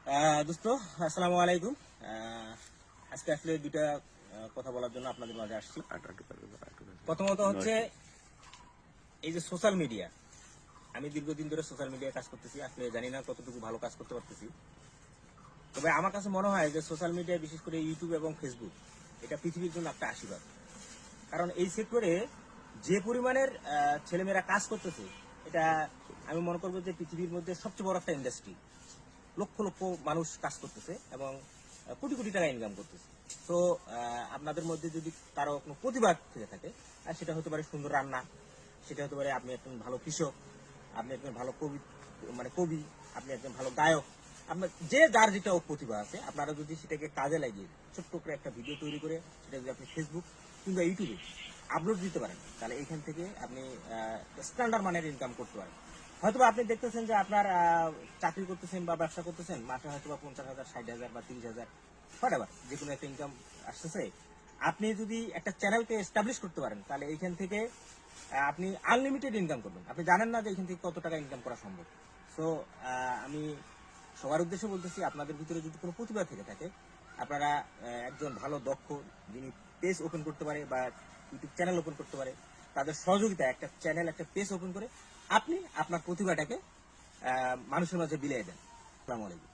দোস্ত, আসসালামু আলাইকুম। আজকে আসলে দুইটা কথা বলার জন্য আপনাদের মাঝে আসছি। প্রথমত হচ্ছে এই যে সোশ্যাল মিডিয়া, আমি দীর্ঘদিন ধরে সোশ্যাল মিডিয়ায় কাজ করতেছি। আসলে জানি না কতটুকু ভালো কাজ করতে পারতেছি, তবে আমার কাছে মনে হয় যে সোশ্যাল মিডিয়া, বিশেষ করে ইউটিউব এবং ফেসবুক, এটা পৃথিবীর জন্য একটা আশীর্বাদ। কারণ এই সেক্টরে যে পরিমাণের ছেলেমেয়েরা কাজ করতেছে, এটা আমি মনে করবো যে পৃথিবীর মধ্যে সবচেয়ে বড় একটা ইন্ডাস্ট্রি। লক্ষ লক্ষ মানুষ কাজ করতেছে এবং কোটি কোটি টাকা ইনকাম করতেছে। তো আপনাদের মধ্যে যদি কারো কোনো প্রতিভা থেকে থাকে, সেটা হতে পারে সুন্দর রান্না, সেটা হতে পারে আপনি একজন ভালো কৃষক, আপনি একজন ভালো কবি, আপনি একজন ভালো গায়ক, আপনার যে যার যেটা প্রতিভা আছে, আপনারা যদি সেটাকে কাজে লাগিয়ে ছোট্ট করে একটা ভিডিও তৈরি করে সেটা যদি আপনি ফেসবুক কিংবা ইউটিউবে আপলোড দিতে পারেন, তাহলে এইখান থেকে আপনি স্ট্যান্ডার্ড মানের ইনকাম করতে পারেন। হয়তো আপনি দেখতেছেন যে আপনার চাকরি করতেছেন বা ব্যবসা করতেছেন, মাসে হয়তো বা 50,000, 60,000 বা 30,000 হোয়াটএভার যে কোনো একটা ইনকাম আসতেছে। আপনি যদি একটা চ্যানেলকে এস্টাবলিশ করতে পারেন, তাহলে এইখান থেকে আপনি আনলিমিটেড ইনকাম করবেন। আপনি জানেন না যে এখান থেকে কত টাকা ইনকাম করা সম্ভব। সো আমি সবার উদ্দেশ্যে বলতেছি, আপনাদের ভিতরে যদি কোনো প্রতিভা থেকে থাকে, আপনারা একজন ভালো দক্ষ যিনি পেজ ওপেন করতে পারে বা ইউটিউব চ্যানেল ওপেন করতে পারে, তাদের সহযোগিতা একটা চ্যানেল, একটা পেজ ওপেন করে আপনি আপনার প্রতিভাটাকে মানুষের মাঝে বিলিয়ে দেন। আসসালামু আলাইকুম।